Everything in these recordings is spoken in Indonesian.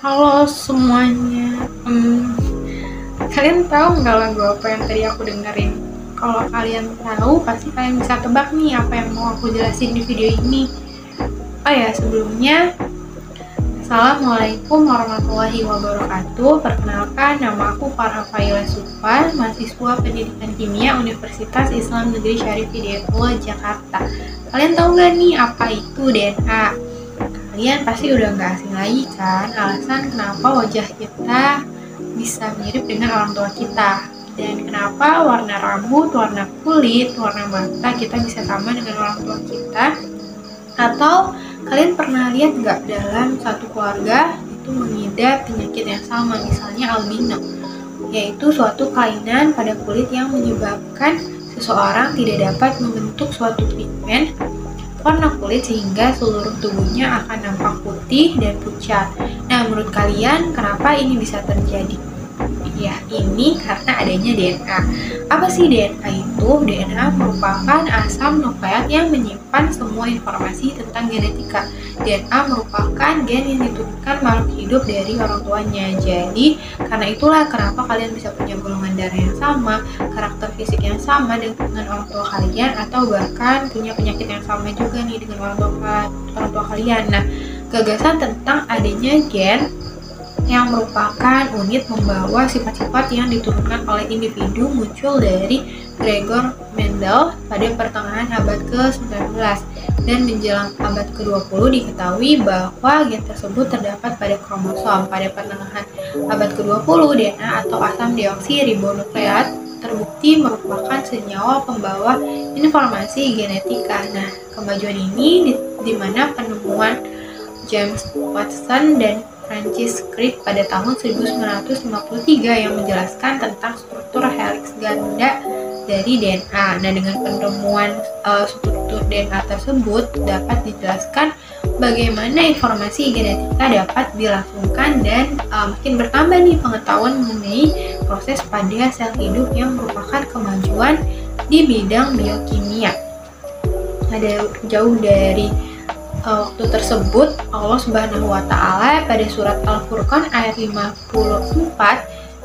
Halo semuanya. Kalian tahu nggak lagu apa yang tadi aku dengerin? Kalau kalian tahu, pasti kalian bisa tebak nih apa yang mau aku jelasin di video ini. Oh ya, sebelumnya, Assalamualaikum warahmatullahi wabarakatuh. Perkenalkan, nama aku Farha Faila Supar, mahasiswa Pendidikan Kimia Universitas Islam Negeri Syarif Hidayatullah, Jakarta. Kalian tahu nggak nih apa itu DNA? Kalian pasti udah nggak asing lagi kan alasan kenapa wajah kita bisa mirip dengan orang tua kita, dan kenapa warna rambut, warna kulit, warna mata kita bisa sama dengan orang tua kita. Atau kalian pernah lihat nggak dalam satu keluarga itu mengidap penyakit yang sama, misalnya albino, yaitu suatu kelainan pada kulit yang menyebabkan seseorang tidak dapat membentuk suatu pigmen warna kulit sehingga seluruh tubuhnya akan nampak putih dan pucat. Nah, menurut kalian kenapa ini bisa terjadi? Ya, ini karena adanya DNA. Apa sih DNA itu? DNA merupakan asam nukleat yang menyimpan semua informasi tentang genetika. DNA merupakan gen yang diturunkan makhluk hidup dari orang tuanya. Jadi, karena itulah kenapa kalian bisa punya golongan darah yang sama, karakter fisik yang sama dengan orang tua kalian, atau bahkan punya penyakit yang sama juga nih dengan orang tua kalian. Nah, gagasan tentang adanya gen yang merupakan unit membawa sifat-sifat yang diturunkan oleh individu muncul dari Gregor Mendel pada pertengahan abad ke-19, dan menjelang abad ke-20 diketahui bahwa gen tersebut terdapat pada kromosom. Pada pertengahan abad ke-20, DNA atau asam deoksiribonukleat terbukti merupakan senyawa pembawa informasi genetika. Nah, kemajuan ini di mana penemuan James Watson dan Francis Crick pada tahun 1953 yang menjelaskan tentang struktur heliks ganda dari DNA. Nah, dengan penemuan struktur DNA tersebut dapat dijelaskan bagaimana informasi genetika dapat dilangsungkan, dan makin bertambah nih pengetahuan mengenai proses pada sel hidup yang merupakan kemajuan di bidang biokimia. Ada jauh dari waktu tersebut, Allah Subhanahu wa Ta'ala pada surat Al-Furqan ayat 54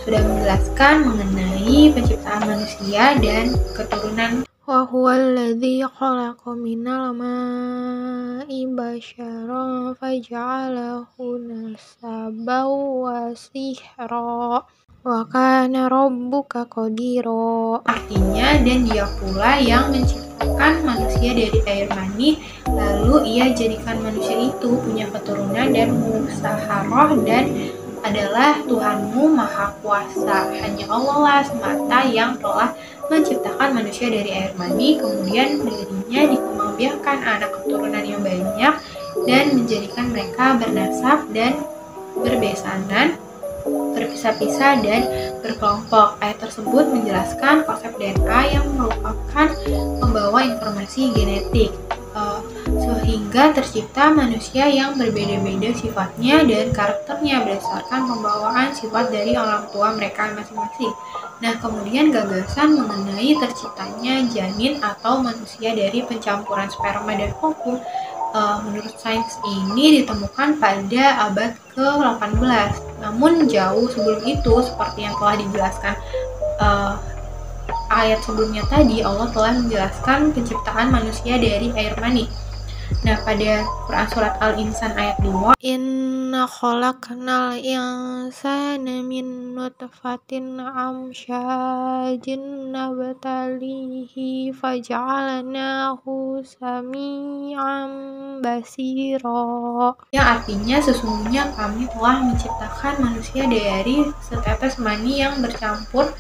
sudah menjelaskan mengenai penciptaan manusia dan keturunan. Wa huwallazi khalaqa minal ma'i basyaran faja'alahu nasaban wa sihra wa kana rabbuka qadira. Artinya, dan dia pula yang menciptakan manusia dari air mani, lalu ia jadikan manusia itu punya keturunan dan musaharah, dan adalah Tuhanmu Maha Kuasa. Hanya Allah lah semata yang telah menciptakan manusia dari air mani, kemudian dirinya dikembangbiakkan anak keturunan yang banyak dan menjadikan mereka bernasab dan berbesanan, berpisah-pisah dan berkelompok. Ayat tersebut menjelaskan konsep DNA yang merupakan membawa informasi genetik, sehingga tercipta manusia yang berbeda-beda sifatnya dan karakternya berdasarkan pembawaan sifat dari orang tua mereka masing-masing. Nah, kemudian gagasan mengenai terciptanya janin atau manusia dari pencampuran sperma dan ovum, menurut sains ini ditemukan pada abad ke-18. Namun jauh sebelum itu, seperti yang telah dijelaskan ayat sebelumnya tadi, Allah telah menjelaskan penciptaan manusia dari air mani. Nah, pada Quran surat Al-Insan ayat 2, Inna khalaqnal insana min nutfatin amsyajin nabtalihi faj'alnahu sami'an basira. Yang artinya sesungguhnya kami telah menciptakan manusia dari setetes mani yang bercampur,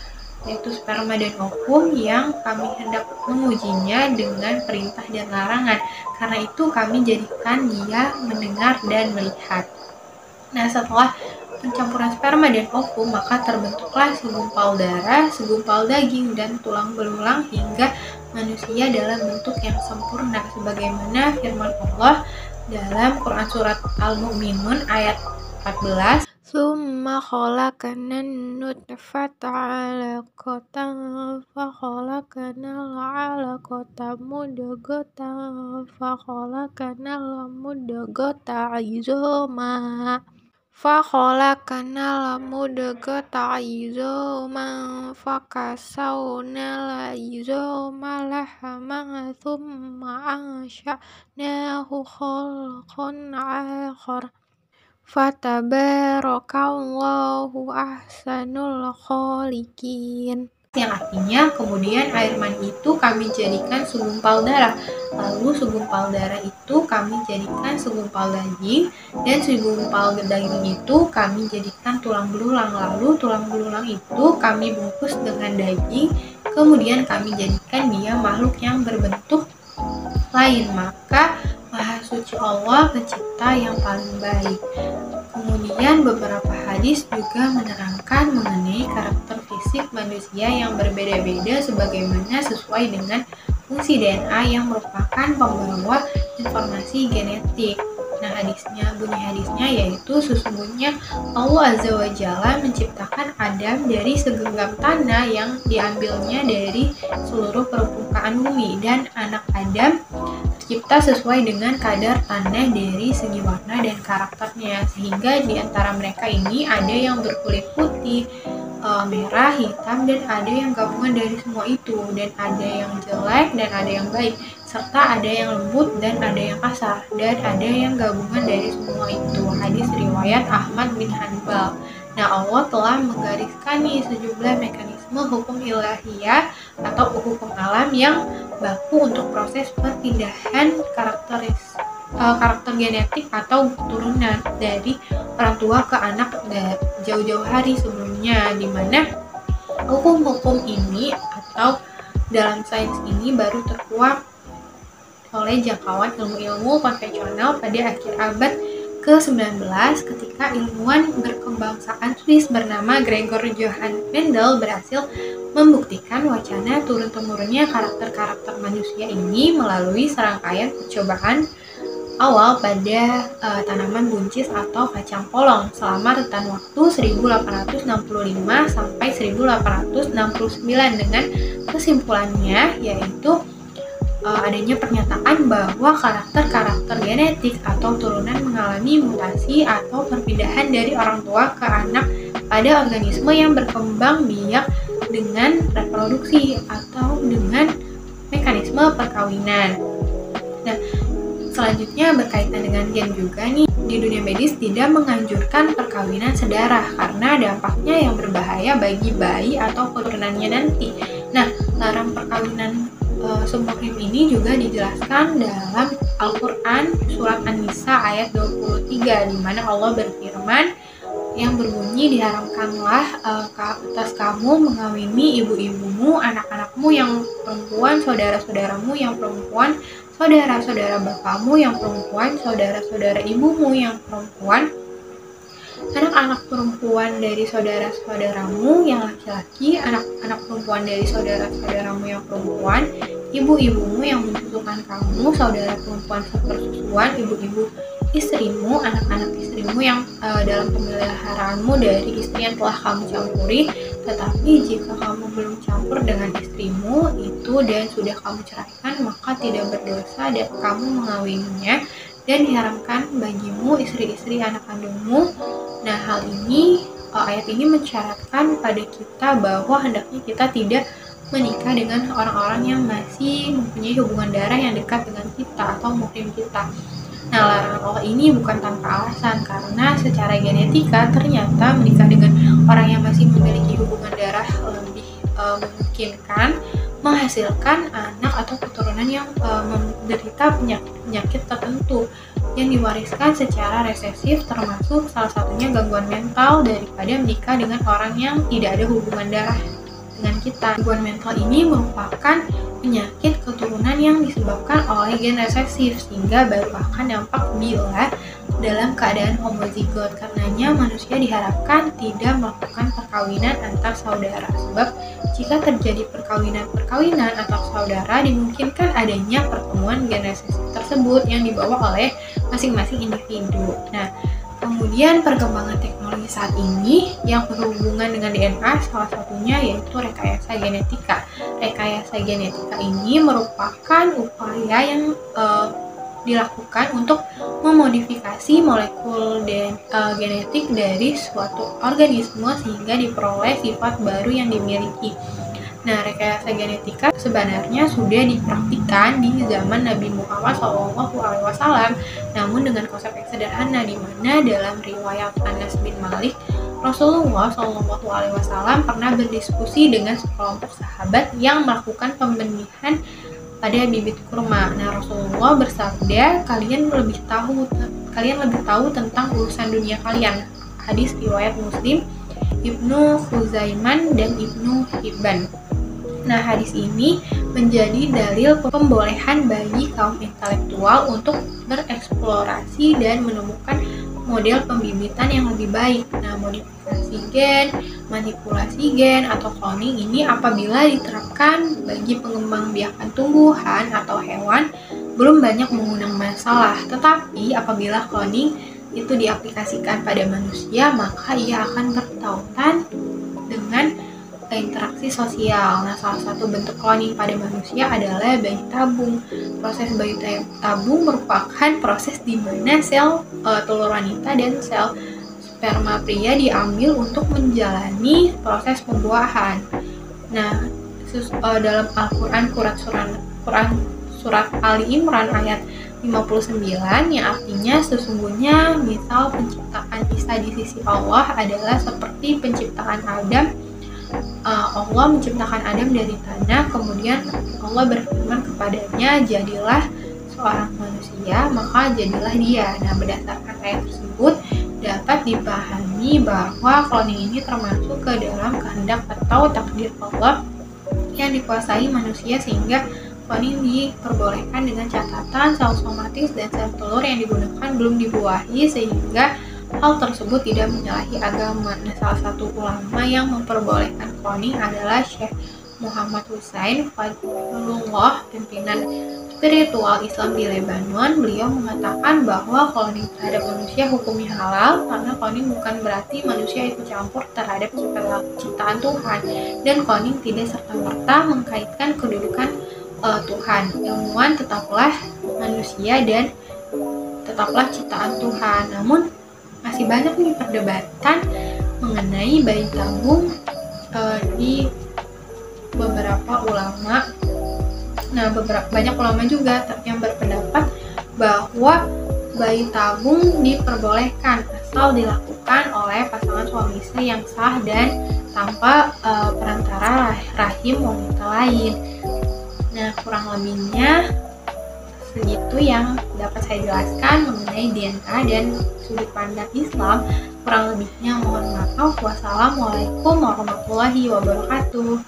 yaitu sperma dan ovum, yang kami hendak mengujinya dengan perintah dan larangan. Karena itu kami jadikan dia mendengar dan melihat. Nah, setelah pencampuran sperma dan ovum, maka terbentuklah segumpal darah, segumpal daging, dan tulang belulang hingga manusia dalam bentuk yang sempurna, sebagaimana firman Allah dalam Quran surat Al-Mu'minun ayat 14. Summa khalaqanan nutfata 'alaqatan fa khalaqanal 'alaqata mudghatan fa khalaqanal mudghata 'izama فخلقنا المضغة عظاما فكسونا العظام لحما ثم أنشأناه خلقا آخر Fatabarakallahu ahsanul khaliqin. Yang artinya kemudian air mani itu kami jadikan segumpal darah, lalu segumpal darah itu kami jadikan segumpal daging, dan segumpal daging itu kami jadikan tulang belulang, lalu tulang belulang itu kami bungkus dengan daging, kemudian kami jadikan dia makhluk yang berbentuk lain. Maka Maha Suci Allah pencipta yang paling baik. Kemudian beberapa hadis juga menerangkan mengenai karakter fisik manusia yang berbeda-beda sebagaimana sesuai dengan fungsi DNA yang merupakan pembawa informasi genetik. Nah, bunyi hadisnya yaitu sesungguhnya Allah Azza wa Jalla menciptakan Adam dari segenggam tanah yang diambilnya dari seluruh permukaan bumi, dan anak Adam tercipta sesuai dengan kadar tanah dari segi warna dan karakternya, sehingga di antara mereka ini ada yang berkulit putih, merah, hitam, dan ada yang gabungan dari semua itu, dan ada yang jelek dan ada yang baik, serta ada yang lembut dan ada yang kasar, dan ada yang gabungan dari semua itu. Hadis riwayat Ahmad bin Hanbal. Nah, Allah telah menggariskan nih sejumlah mekanisme hukum ilahiyah atau hukum alam yang baku untuk proses perpindahan karakter genetik atau keturunan dari orang tua ke anak jauh-jauh hari sebelumnya, di mana hukum-hukum ini atau dalam sains ini baru terkuak oleh jangkauan ilmu-ilmu konvensional pada akhir abad ke-19 ketika ilmuwan berkebangsaan Swiss bernama Gregor Johann Mendel berhasil membuktikan wacana turun-temurunnya karakter-karakter manusia ini melalui serangkaian percobaan awal pada tanaman buncis atau kacang polong selama rentan waktu 1865 sampai 1869 dengan kesimpulannya yaitu adanya pernyataan bahwa karakter-karakter genetik atau turunan mengalami mutasi atau perpindahan dari orang tua ke anak pada organisme yang berkembang biak dengan reproduksi atau dengan mekanisme perkawinan. Nah, selanjutnya berkaitan dengan gen juga nih, di dunia medis tidak menganjurkan perkawinan sedarah karena dampaknya yang berbahaya bagi bayi atau keturunannya nanti. Nah, larang perkawinan semuhrim ini juga dijelaskan dalam Al-Quran surat An-Nisa ayat 23 di mana Allah berfirman yang berbunyi diharamkanlah atas kamu mengawini ibu-ibumu, anak-anakmu yang perempuan, saudara-saudaramu yang perempuan, saudara-saudara bapakmu yang perempuan, saudara-saudara ibumu yang perempuan, anak-anak perempuan dari saudara-saudaramu yang laki-laki, anak-anak perempuan dari saudara-saudaramu yang perempuan, ibu-ibumu yang menyusukan kamu, saudara perempuan sepersusuan, ibu-ibu istrimu, anak-anak istrimu yang dalam pemeliharaanmu dari istri yang telah kamu campuri. Tetapi jika kamu belum campur dengan istrimu itu dan sudah kamu ceraikan, maka tidak berdosa dan kamu mengawininya, dan diharamkan bagimu istri-istri anak kandungmu. Nah, hal ini ayat ini mensyaratkan pada kita bahwa hendaknya kita tidak menikah dengan orang-orang yang masih mempunyai hubungan darah yang dekat dengan kita atau muhrim kita. Nah, larangan Allah ini bukan tanpa alasan, karena secara genetika ternyata menikah dengan orang yang masih memiliki hubungan darah lebih memungkinkan menghasilkan anak atau keturunan yang menderita penyakit tertentu yang diwariskan secara resesif, termasuk salah satunya gangguan mental, daripada menikah dengan orang yang tidak ada hubungan darah dengan kita. Gangguan mental ini merupakan penyakit keturunan yang disebabkan oleh gen resesif, sehingga baru akan dampak bila dalam keadaan homozigot. Karenanya manusia diharapkan tidak melakukan perkawinan antar saudara, sebab jika terjadi perkawinan antar saudara dimungkinkan adanya pertemuan gen resesif tersebut yang dibawa oleh masing-masing individu. Nah, kemudian perkembangan teknologi saat ini yang berhubungan dengan DNA salah satunya yaitu rekayasa genetika. Rekayasa genetika ini merupakan upaya yang dilakukan untuk memodifikasi molekul genetik dari suatu organisme sehingga diperoleh sifat baru yang dimiliki. Nah, rekayasa genetika sebenarnya sudah dipraktikkan di zaman Nabi Muhammad SAW, namun dengan konsep yang sederhana, di mana dalam riwayat Anas bin Malik, Rasulullah SAW pernah berdiskusi dengan sekelompok sahabat yang melakukan pembenihan pada bibit kurma. Nah, Rasulullah bersabda, kalian lebih tahu tentang urusan dunia kalian. Hadis riwayat Muslim, Ibnu Khuzaiman dan Ibnu Hibban. Nah, hadis ini menjadi dalil pembolehan bagi kaum intelektual untuk bereksplorasi dan menemukan model pembibitan yang lebih baik. Nah, modifikasi gen, manipulasi gen, atau cloning ini apabila diterapkan bagi pengembangbiakan tumbuhan atau hewan belum banyak mengundang masalah. Tetapi apabila cloning itu diaplikasikan pada manusia, maka ia akan bertautan dengan interaksi sosial. Nah, salah satu bentuk cloning pada manusia adalah bayi tabung. Proses bayi tabung merupakan proses di mana sel telur wanita dan sel sperma pria diambil untuk menjalani proses pembuahan. Nah, dalam Al-Quran surat Ali Imran ayat 59 yang artinya sesungguhnya misal penciptaan Isa di sisi Allah adalah seperti penciptaan Adam. Allah menciptakan Adam dari tanah, kemudian Allah berfirman kepadanya, jadilah seorang manusia, maka jadilah dia. Nah, berdasarkan ayat tersebut dapat dipahami bahwa cloning ini termasuk ke dalam kehendak atau takdir Allah yang dikuasai manusia, sehingga cloning diperbolehkan dengan catatan sel somatis dan sel telur yang digunakan belum dibuahi, sehingga hal tersebut tidak menyalahi agama. Nah, salah satu ulama yang memperbolehkan cloning adalah Syekh Muhammad Hussein Fadlullah, pimpinan spiritual Islam di Lebanon. Beliau mengatakan bahwa cloning terhadap manusia hukumnya halal karena cloning bukan berarti manusia ikut campur terhadap ciptaan Tuhan, dan cloning tidak serta-merta mengkaitkan kedudukan Tuhan. Ilmuwan tetaplah manusia dan tetaplah ciptaan Tuhan. Namun masih banyak nih perdebatan mengenai bayi tabung di beberapa ulama. Nah, banyak ulama juga yang berpendapat bahwa bayi tabung diperbolehkan asal dilakukan oleh pasangan suami istri yang sah dan tanpa perantara rahim wanita lain. Nah, kurang lebihnya segitu yang dapat saya jelaskan mengenai DNA dan sudut pandang Islam. Kurang lebihnya mohon maaf. Wassalamualaikum warahmatullahi wabarakatuh.